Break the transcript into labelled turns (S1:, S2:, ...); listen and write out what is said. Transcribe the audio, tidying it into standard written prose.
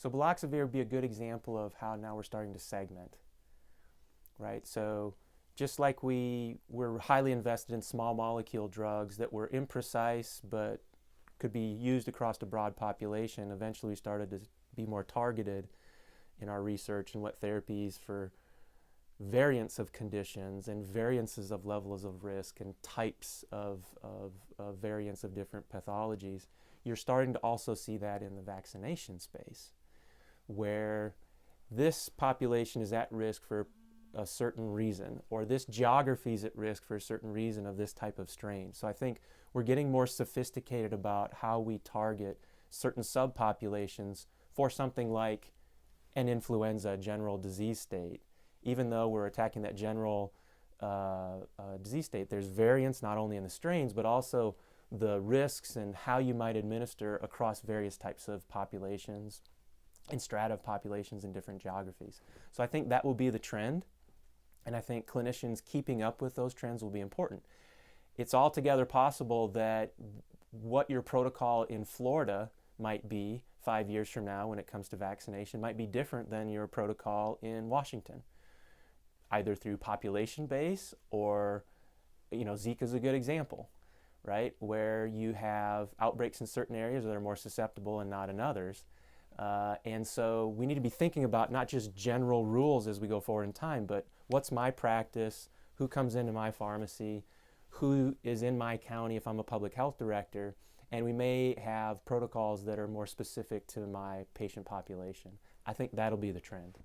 S1: So baloxavir would be a good example of how now we're starting to segment, right? So just like we were highly invested in small molecule drugs that were imprecise but could be used across a broad population, eventually we started to be more targeted in our research and what therapies for variants of conditions and variances of levels of risk and types of variants of different pathologies. You're starting to also see that in the vaccination space, where this population is at risk for a certain reason, or this geography is at risk for a certain reason of this type of strain. So I think we're getting more sophisticated about how we target certain subpopulations for something like an influenza general disease state. Even though we're attacking that general disease state, there's variance not only in the strains, but also the risks and how you might administer across various types of populations and strata of populations in different geographies. So I think that will be the trend, and I think clinicians keeping up with those trends will be important. It's altogether possible that what your protocol in Florida might be 5 years from now when it comes to vaccination might be different than your protocol in Washington, either through population base or, Zika is a good example, right? Where you have outbreaks in certain areas that are more susceptible and not in others. And so we need to be thinking about not just general rules as we go forward in time, but what's my practice, who comes into my pharmacy, who is in my county if I'm a public health director, and we may have protocols that are more specific to my patient population. I think that'll be the trend.